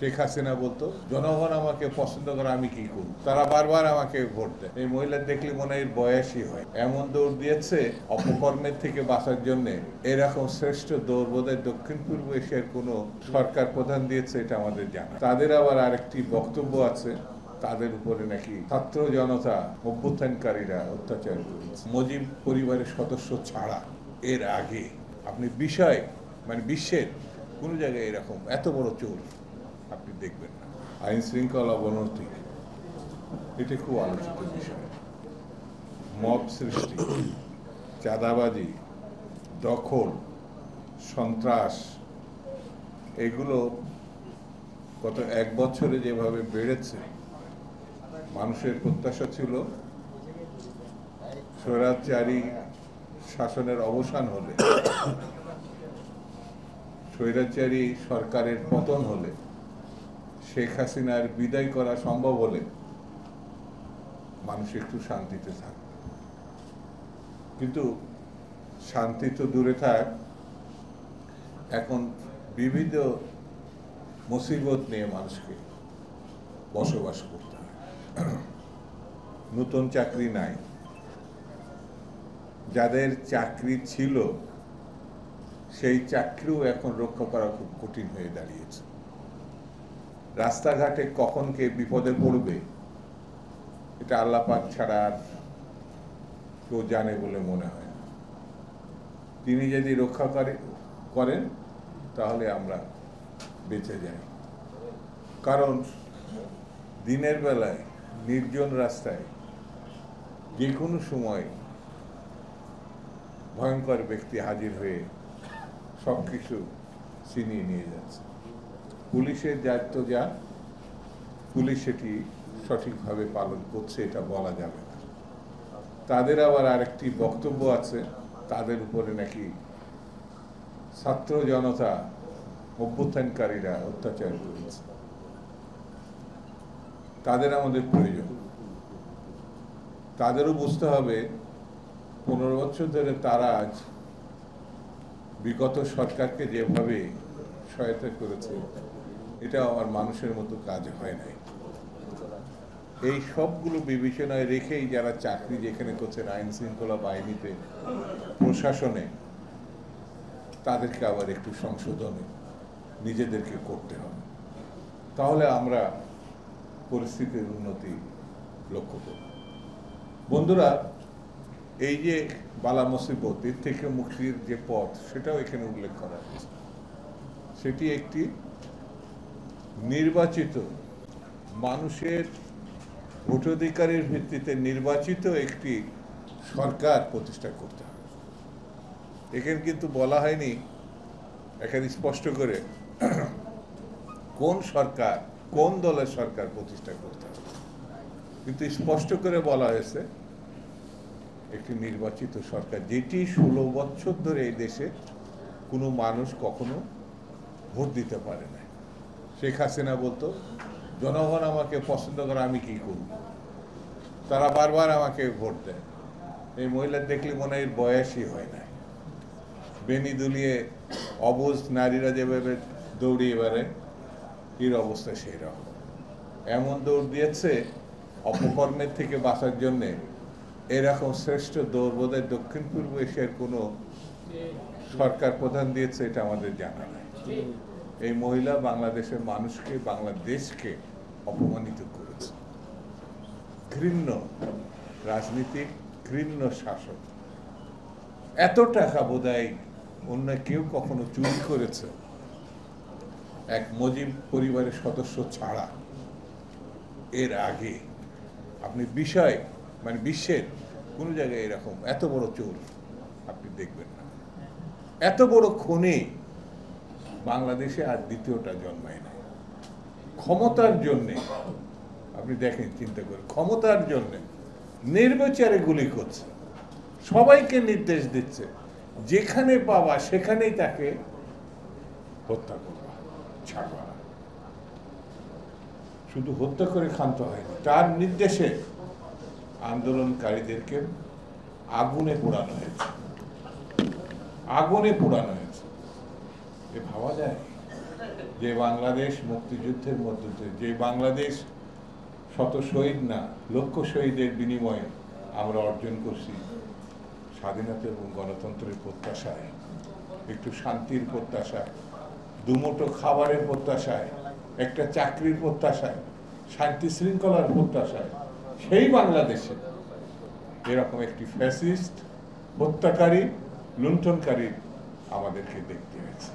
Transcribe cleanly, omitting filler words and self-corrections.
শেখ হাসিনা বলতো, জনগণ আমাকে পছন্দ করে, আমি কি করব? তারা বারবার আমাকে ভোট দেয়। এই মহিলা দেখলে মনে হয় বয়সই হয়। এমন দৌড় দিয়েছে অপকর্মের থেকে বাঁচার জন্য। এরকম শ্রেষ্ঠ দৌড় বোধহয় দক্ষিণ পূর্ব এশিয়ার কোনো সরকার প্রধান দিয়েছে, এটা আমাদের জানা। তাদের আবার আরেকটি বক্তব্য আছে, তাদের উপরে নাকি ছাত্র জনতা অভ্যুত্থানকারীরা অত্যাচার করেছে মুজিব পরিবারের সদস্য ছাড়া। এর আগে আপনি বিশ্বের কোনো জায়গায় এরকম এত বড় চোর আপনি দেখবেন না। আইন শৃঙ্খলা অবনতি, এটা খুব আলোচিত বিষয়। মব সৃষ্টি, চাঁদাবাজি, দখল, সন্ত্রাস, এগুলো গত এক বছরে যেভাবে বেড়েছে, মানুষের প্রত্যাশা ছিল স্বৈরাচারী শাসনের অবসান হলে, স্বৈরাচারী সরকারের পতন হলে, শেখ হাসিনার বিদায় করা সম্ভব হলে মানুষ একটু শান্তিতে থাকবে। কিন্তু শান্তি তো দূরে থাক, এখন বিবিধ মুসিবত নিয়ে মানুষকে বসবাস করতে হয়। নতুন চাকরি নাই, যাদের চাকরি ছিল সেই চাকরিও এখন রক্ষা করা খুব কঠিন হয়ে দাঁড়িয়েছে। রাস্তাঘাটে কখন কে বিপদে পড়বে এটা আল্লাহ পাক ছাড়া আর কেউ জানে বলে মনে হয় না। তিনি যদি রক্ষা করেন তাহলে আমরা বেঁচে যাই। কারণ দিনের বেলায় নির্জন রাস্তায় যে কোনো সময় ভয়ঙ্কর ব্যক্তি হাজির হয়ে সব কিছু ছিনিয়ে নিয়ে যাচ্ছে। পুলিশের দায়িত্ব যা, পুলিশ সেটি সঠিকভাবে পালন করছে, এটা বলা যাবে না। তাদের আবার আরেকটি বক্তব্য আছে, তাদের উপরে নাকি ছাত্র জনতা অভ্যুত্থানকারীরা অত্যাচার করেছে। তাদের আমাদের প্রয়োজন। তাদেরও বুঝতে হবে 15 বছর ধরে তারা আজ বিগত সরকারকে যেভাবে সহায়তা করেছে, এটা আমার মানুষের মতো কাজ হয় নাই। এই সবগুলো বিবেচনায় রেখেই যারা চাকরি যেখানে করছেন, আইন শৃঙ্খলা বাহিনীতে, প্রশাসনে, তাদেরকে আবার একটু সংশোধনে নিজেদেরকে করতে হবে। তাহলে আমরা পরিস্থিতির উন্নতি লক্ষ্য করব। বন্ধুরা, এই যে বালা মুসিবত, এর থেকে মুক্তির যে পথ, সেটাও এখানে উল্লেখ করা হয়েছে। সেটি একটি নির্বাচিত, মানুষের ভোটাধিকারের ভিত্তিতে নির্বাচিত একটি সরকার প্রতিষ্ঠা করতে হবে। এখানে কিন্তু বলা হয়নি, এখানে স্পষ্ট করে কোন সরকার, কোন দলের সরকার প্রতিষ্ঠা করতে হবে, কিন্তু স্পষ্ট করে বলা হয়েছে একটি নির্বাচিত সরকার, যেটি 16 বছর ধরে এই দেশে কোনো মানুষ কখনো ভোট দিতে পারে না। শেখ হাসিনা বলতো, জনগণ আমাকে পছন্দ করে, আমি কি করব? তারা বারবার আমাকে ভোট দেয়। এই মহিলা দেখলে মনে হয় বয়সই হয় না। বেনি দুলিয়ে অবুঝ নারীরা যেভাবে দৌড়িয়ে বেড়ে, এর অবস্থা সেই রকম। এমন দৌড় দিয়েছে অপকর্মের থেকে বাঁচার জন্যে। এরকম শ্রেষ্ঠ দৌড় বোধহয় দক্ষিণ পূর্ব এশিয়ার কোনো সরকার প্রধান দিয়েছে, এটা আমাদের জানা নাই। এই মহিলা বাংলাদেশের মানুষকে, বাংলাদেশকে অপমানিত করেছে। ঘৃণ্য রাজনীতিক, ঘৃণ্য শাসক। এত টাকা বোধহয় অন্য কেউ কখনো চুরি করেছে এক মুজিব পরিবারের সদস্য ছাড়া। এর আগে আপনি বিশ্বের কোনো জায়গায় এরকম এত বড় চোর আপনি দেখবেন না। এত বড় খুনি বাংলাদেশে আর দ্বিতীয়টা জন্মায় না। ক্ষমতার জন্যে আপনি দেখেন, চিন্তা করে, ক্ষমতার জন্যে নির্বিচারে গুলি করছে, সবাইকে নির্দেশ দিচ্ছে, যেখানে পাবা সেখানেই তাকে হত্যা করবা, ছাড়বা। শুধু হত্যা করে ক্ষান্ত হয়নি, তার নির্দেশে আন্দোলনকারীদেরকে আগুনে পোড়ানো হয়েছে, আগুনে পোড়ানো হয়েছে। এ ভাবা যায়? যে বাংলাদেশ মুক্তিযুদ্ধের মধ্য দিয়ে, যে বাংলাদেশ শত শহীদ না লক্ষ শহীদের বিনিময়ে আমরা অর্জন করছি স্বাধীনতা এবং গণতন্ত্রের প্রত্যাশায়, একটু শান্তির প্রত্যাশায়, দুমুঠো খাবারের প্রত্যাশায়, একটা চাকরির প্রত্যাশায়, শান্তি শৃঙ্খলার প্রত্যাশায়, সেই বাংলাদেশে এরকম একটি ফ্যাসিস্ট হত্যাকারী লুণ্ঠনকারী আমাদেরকে দেখতে হয়েছে।